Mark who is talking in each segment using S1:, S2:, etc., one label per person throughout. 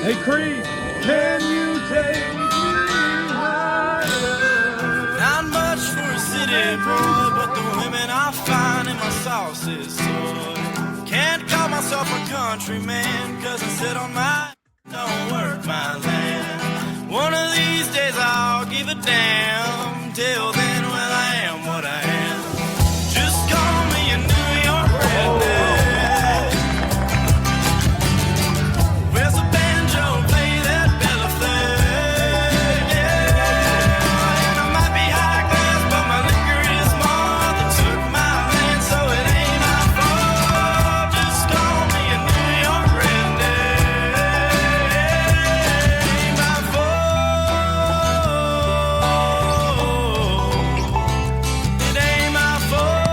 S1: Hey Creed, can you take me higher?
S2: Not much for a city boy, but the women I find in my sauce is soy. Can't call myself a countryman, cause I sit on my don't work my land. One of these days I'll give a damn. Till then, well, I am what I am. Just call me a New York redneck. Where's the banjo? Play that Bella Flag. Yeah. And I might be high class, but my liquor is more. They took my land, so it ain't my fault. Just call me a New York redneck. Ain't my fault. It ain't my fault.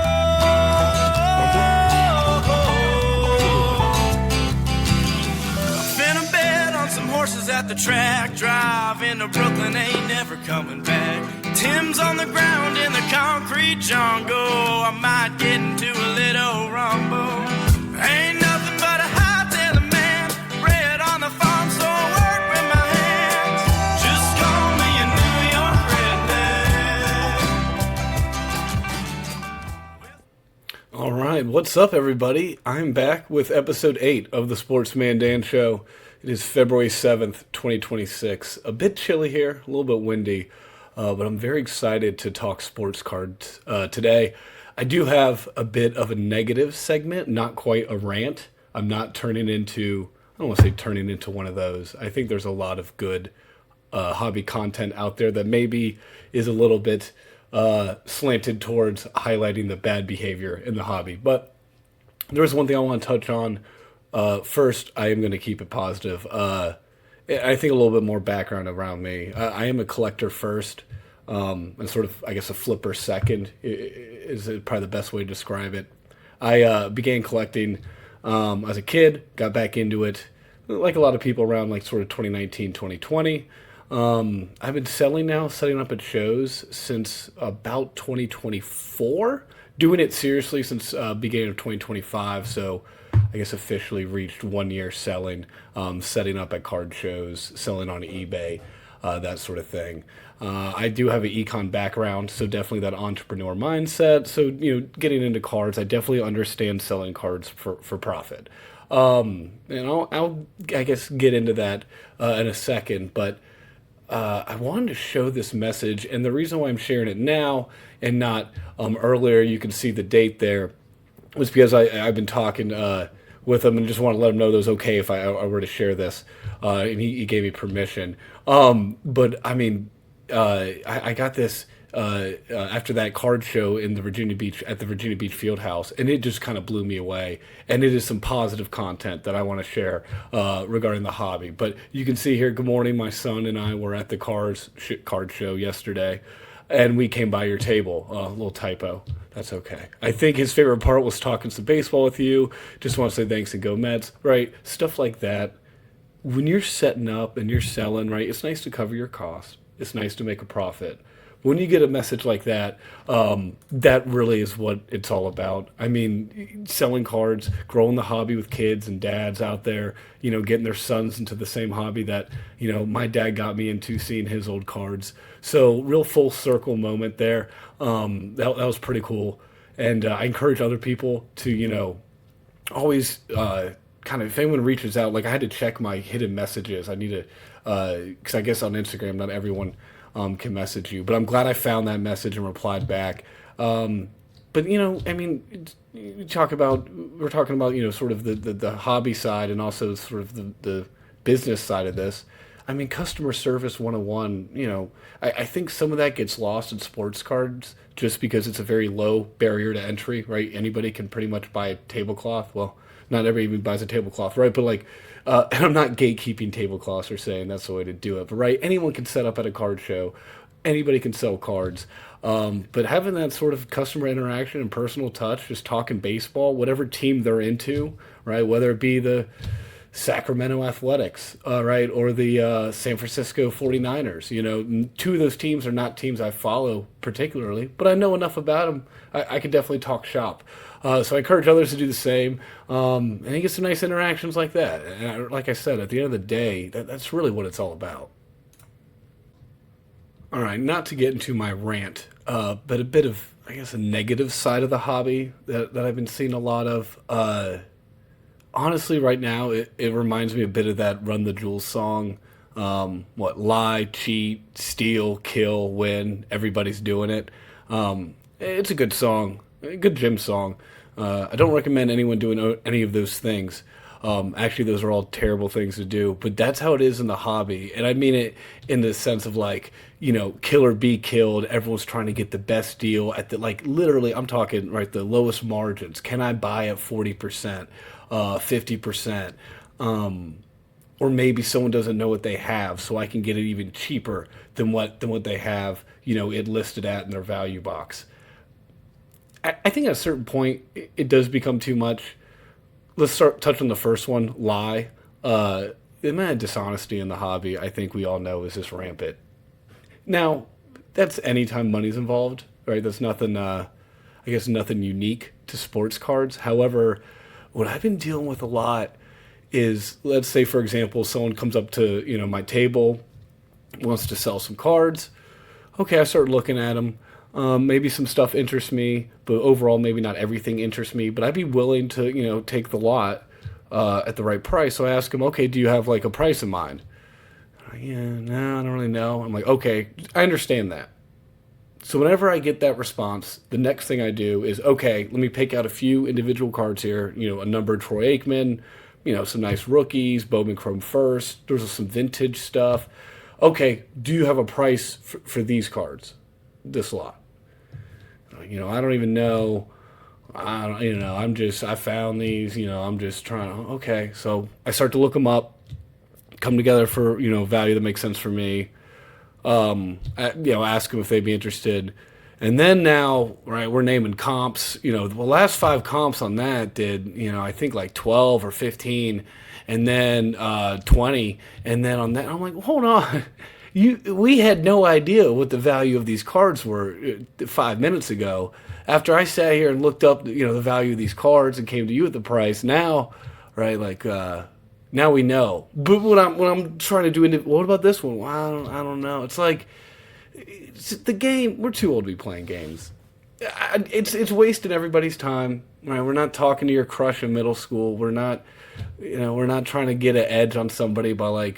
S2: Finna bet on some horses at the track. Drive into Brooklyn, ain't never coming back. Tim's on the ground in the concrete jungle. I might get into a little rumble. Ain't nothing but a high-tailing man. Bred on the farm, so I work with my hands. Just call me a New York redneck.
S3: All right, what's up, everybody? I'm back with episode 8 of the Sportsman Dan Show. It is February 7th, 2026. A bit chilly here, a little bit windy, but I'm very excited to talk sports cards today. I do have a bit of a negative segment, not quite a rant. I'm not turning into, I don't want to say turning into one of those. I think there's a lot of good hobby content out there that maybe is a little bit slanted towards highlighting the bad behavior in the hobby. But there's one thing I want to touch on. First, I am going to keep it positive. I think a little bit more background around me. I am a collector first, and sort of, I guess, a flipper second is probably the best way to describe it. I began collecting as a kid, got back into it, like a lot of people around like sort of 2019, 2020. I've been setting up at shows since about 2024, doing it seriously since beginning of 2025, so I guess officially reached 1 year selling, setting up at card shows, selling on eBay, that sort of thing. I do have an econ background, so definitely that entrepreneur mindset. So, getting into cards, I definitely understand selling cards for profit. And I'll I guess get into that in a second, but I wanted to show this message, and the reason why I'm sharing it now and not earlier, you can see the date there, was because I've been talking with him and just want to let him know that it was okay if I were to share this, and he gave me permission. But I mean, I got this after that card show in the Virginia Beach Fieldhouse, and it just kind of blew me away. And it is some positive content that I want to share regarding the hobby. But you can see here, good morning. My son and I were at the card show yesterday, and we came by your table. A little typo. That's okay. I think his favorite part was talking some baseball with you. Just want to say thanks and go Mets, right? Stuff like that. When you're setting up and you're selling, right, it's nice to cover your costs. It's nice to make a profit. When you get a message like that, that really is what it's all about. I mean, selling cards, growing the hobby with kids and dads out there, getting their sons into the same hobby that, my dad got me into, seeing his old cards. So real full circle moment there. That was pretty cool. And I encourage other people to, always kind of, if anyone reaches out, like I had to check my hidden messages. I need to, because I guess on Instagram, not everyone can message you, but I'm glad I found that message and replied back. But I mean, we're talking about, sort of the hobby side and also sort of the business side of this. I mean, customer service 101, I think some of that gets lost in sports cards just because it's a very low barrier to entry, right? Anybody can pretty much buy a tablecloth. Well, not everybody even buys a tablecloth, right? But like, and I'm not gatekeeping tablecloths or saying that's the way to do it, but right, anyone can set up at a card show. Anybody can sell cards. But having that sort of customer interaction and personal touch, just talking baseball, whatever team they're into, right? Whether it be the Sacramento Athletics, right, or the San Francisco 49ers. Two of those teams are not teams I follow particularly, but I know enough about them. I can definitely talk shop. So I encourage others to do the same, and you get some nice interactions like that. And like I said, at the end of the day, that's really what it's all about. All right, not to get into my rant, but a bit of, I guess, a negative side of the hobby that I've been seeing a lot of. Honestly, right now, it reminds me a bit of that Run the Jewels song. Lie, cheat, steal, kill, win. Everybody's doing it. It's a good song, a good gym song. I don't recommend anyone doing any of those things. Actually, those are all terrible things to do, but that's how it is in the hobby. And I mean it in the sense of like, kill or be killed. Everyone's trying to get the best deal at literally, I'm talking, right, the lowest margins. Can I buy at 40%, 50%? Or maybe someone doesn't know what they have, so I can get it even cheaper than what they have, it listed at in their value box. I think at a certain point, it does become too much. Let's touch on the first one, lie. The amount of dishonesty in the hobby, I think we all know, is just rampant. Now, that's anytime money's involved, right? That's nothing, I guess, nothing unique to sports cards. However, what I've been dealing with a lot is, let's say, for example, someone comes up to, my table, wants to sell some cards. Okay, I start looking at them. Maybe some stuff interests me, but overall, maybe not everything interests me. But I'd be willing to, take the lot at the right price. So I ask them, okay, do you have like a price in mind? Yeah, no, I don't really know. I'm like, okay, I understand that. So whenever I get that response, the next thing I do is, okay, let me pick out a few individual cards here. A numbered Troy Aikman, some nice rookies, Bowman Chrome first. There's some vintage stuff. Okay, do you have a price for these cards? This lot. I don't even know. I found these, I'm just trying to, okay. So I start to look them up, come together for, value that makes sense for me. Ask them if they'd be interested. And then now, right, we're naming comps. The last 5 comps on that did, I think like 12 or 15, and then 20. And then on that, I'm like, well, hold on. We had no idea what the value of these cards were 5 minutes ago. After I sat here and looked up, the value of these cards and came to you at the price, now, right, now we know. But when I'm trying to do, what about this one? Well, I don't know. It's like, the game. We're too old to be playing games. It's wasting everybody's time. Right? We're not talking to your crush in middle school. We're not trying to get an edge on somebody by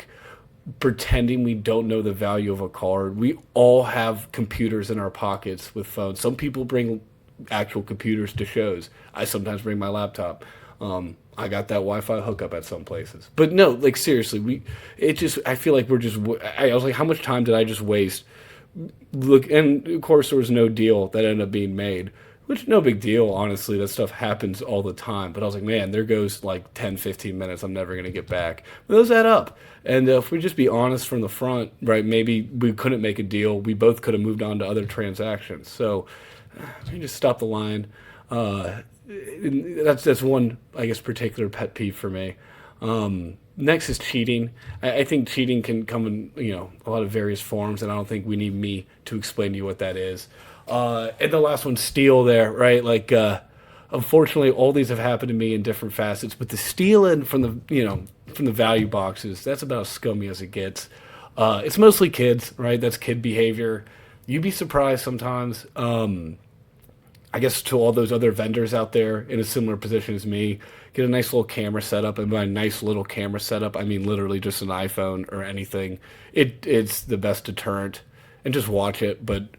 S3: pretending we don't know the value of a card. We all have computers in our pockets with phones. Some people bring actual computers to shows. I sometimes bring my laptop. I got that Wi-Fi hookup at some places. But no, seriously, I feel like I was like, how much time did I just waste? Look, and of course there was no deal that ended up being made, which no big deal, honestly. That stuff happens all the time. But I was like, man, there goes 10, 15 minutes I'm never going to get back. But those add up. And if we just be honest from the front, right, maybe we couldn't make a deal. We both could have moved on to other transactions. So maybe just stop the line. That's one, I guess, particular pet peeve for me. Next is cheating. I think cheating can come in, a lot of various forms, and I don't think we need me to explain to you what that is. And the last one, steal there, right? Unfortunately, all these have happened to me in different facets, but the stealing from the value boxes, that's about as scummy as it gets. It's mostly kids, right? That's kid behavior. You'd be surprised sometimes. I guess to all those other vendors out there in a similar position as me, get a nice little camera setup. And by nice little camera setup, I mean literally just an iPhone or anything. It's the best deterrent. And just watch it, but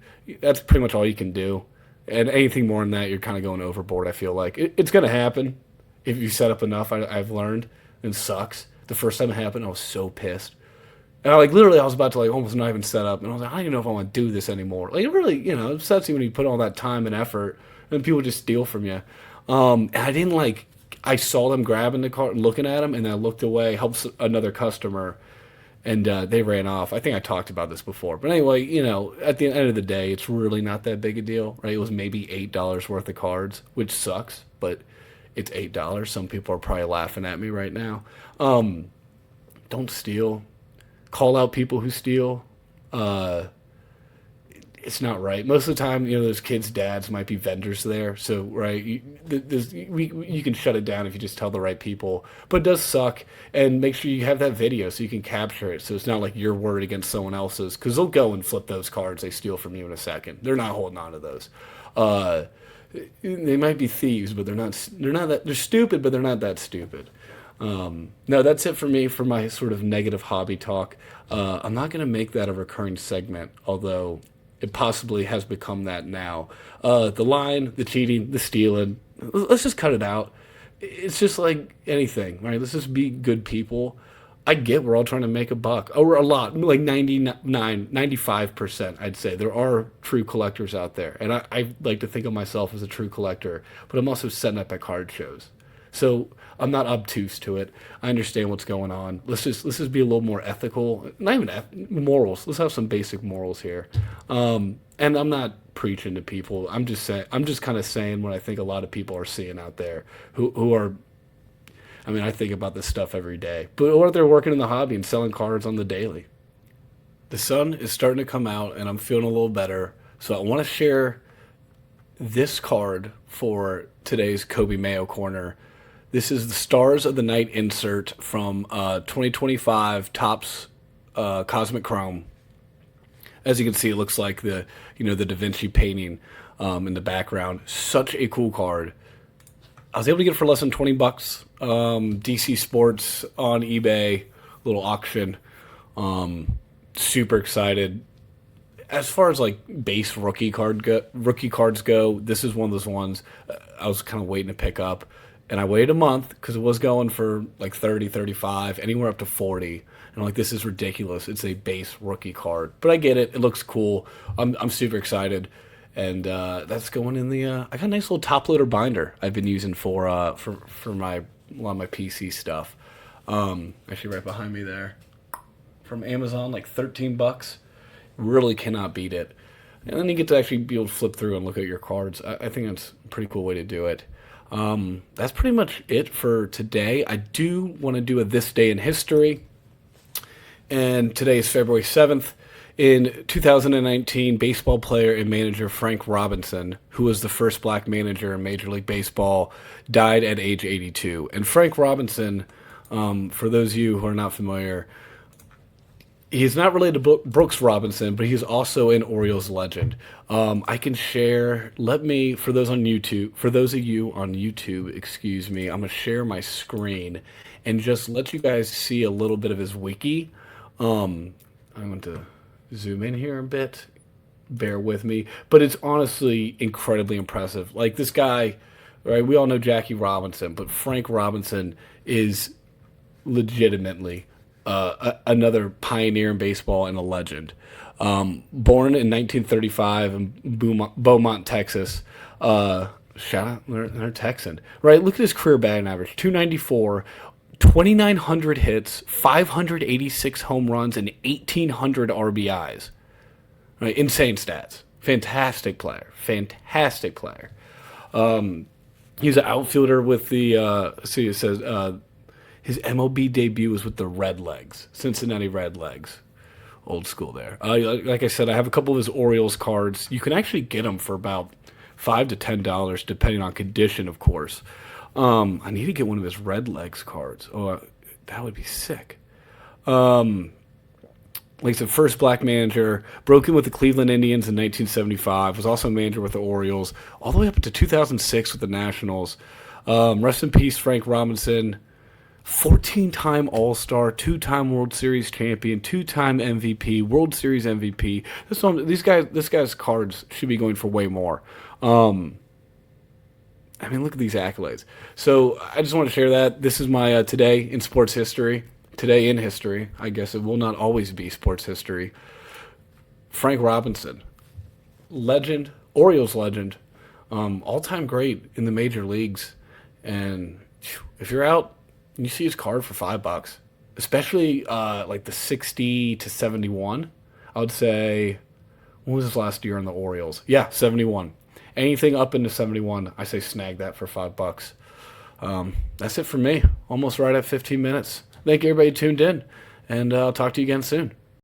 S3: that's pretty much all you can do. And anything more than that, you're kind of going overboard, I feel like. It's going to happen if you set up enough, I've learned. And it sucks. The first time it happened, I was so pissed. And I was about to almost not even set up. And I was like, I don't even know if I want to do this anymore. It really, it upsets you when you put all that time and effort and people just steal from you. And I didn't I saw them grabbing the cart and looking at them, and then I looked away, helped another customer, and they ran off. I think I talked about this before. But anyway, at the end of the day, it's really not that big a deal, right? It was maybe $8 worth of cards, which sucks, but It's $8. Some people are probably laughing at me right now. Don't steal. Call out people who steal. It's not right. Most of the time, those kids' dads might be vendors there. So, right, you can shut it down if you just tell the right people. But it does suck. And make sure you have that video so you can capture it. So it's not like your word against someone else's. Because they'll go and flip those cards they steal from you in a second. They're not holding on to those. They might be thieves, but they're not that. They're stupid, but they're not that stupid. No, that's it for me for my sort of negative hobby talk. I'm not going to make that a recurring segment, although it possibly has become that now. The lying, the cheating, the stealing, let's just cut it out. It's just like anything, right? Let's just be good people. I get we're all trying to make a buck. Or a lot, like 95%, I'd say. There are true collectors out there. And I like to think of myself as a true collector, but I'm also setting up at card shows. So I'm not obtuse to it. I understand what's going on. Let's just be a little more ethical. Not even morals. Let's have some basic morals here. And I'm not preaching to people. I'm just kind of saying what I think a lot of people are seeing out there who are. I mean, I think about this stuff every day. But what if they're working in the hobby and selling cards on the daily? The sun is starting to come out, and I'm feeling a little better. So I want to share this card for today's Coby Mayo Corner. This is the Stars of the Night insert from 2025 Topps Cosmic Chrome. As you can see, it looks like the Da Vinci painting in the background. Such a cool card. I was able to get it for less than $20. DC Sports on eBay, little auction. Super excited. As far as like base rookie cards go, this is one of those ones I was kind of waiting to pick up. And I waited a month because it was going for like 30, 35, anywhere up to 40. And I'm like, this is ridiculous. It's a base rookie card. But I get it. It looks cool. I'm super excited. And that's going in the... I got a nice little top loader binder I've been using for a lot of my PC stuff. Actually right behind me there. From Amazon, like $13. Really cannot beat it. And then you get to actually be able to flip through and look at your cards. I think that's a pretty cool way to do it. That's pretty much it for today. I do want to do a This Day in History. And today is February 7th. In 2019, baseball player and manager Frank Robinson, who was the first black manager in Major League Baseball, died at age 82. And Frank Robinson, for those of you who are not familiar, he's not related to Brooks Robinson, but he's also an Orioles legend. I can share. For those of you on YouTube, excuse me, I'm gonna share my screen and just let you guys see a little bit of his wiki. I'm going to zoom in here a bit. Bear with me, but it's honestly incredibly impressive. Like this guy, right? We all know Jackie Robinson, but Frank Robinson is legitimately another pioneer in baseball and a legend. Born in 1935 in Beaumont, Texas. Shout out, they're Texan. Right, look at his career batting average. 294, 2,900 hits, 586 home runs, and 1,800 RBIs. Right, insane stats. Fantastic player. He's an outfielder with the, see it says, his MLB debut was with the Redlegs, Cincinnati Redlegs. Old school there. Like I said, I have a couple of his Orioles cards. You can actually get them for about $5 to $10, depending on condition, of course. I need to get one of his Redlegs cards. Oh, that would be sick. Like I said, first black manager, broke in with the Cleveland Indians in 1975, was also a manager with the Orioles, all the way up to 2006 with the Nationals. Rest in peace, Frank Robinson. 14-time All-Star, 2-time World Series champion, 2-time MVP, World Series MVP. This guy's cards should be going for way more. I mean, look at these accolades. So I just want to share that. This is my today in sports history. Today in history. I guess it will not always be sports history. Frank Robinson, legend, Orioles legend, all-time great in the major leagues. And if you're out, you see his card for $5, especially like the 60 to 71. I would say, when was his last year in the Orioles? Yeah, 71. Anything up into 71, I say snag that for $5. That's it for me. Almost right at 15 minutes. Thank you, everybody who tuned in, and I'll talk to you again soon.